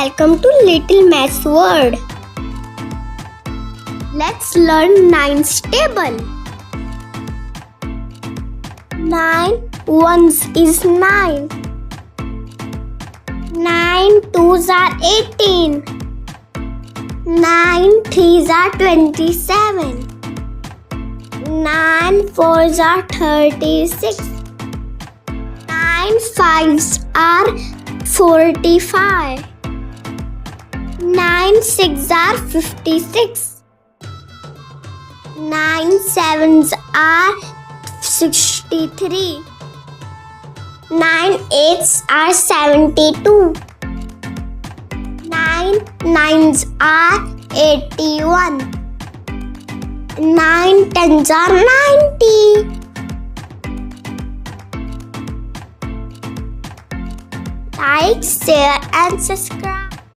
Welcome to Little Maths World. Let's learn nines table. 9 ones is 9. 9 twos are 18. 9 threes are 27. 9 fours are 36. 9 fives are 45. 9 sixes are 56. 9 sevens are 63. 9 eights are 72. 9 nines are 81. 9 tens are 90. Like, share and subscribe.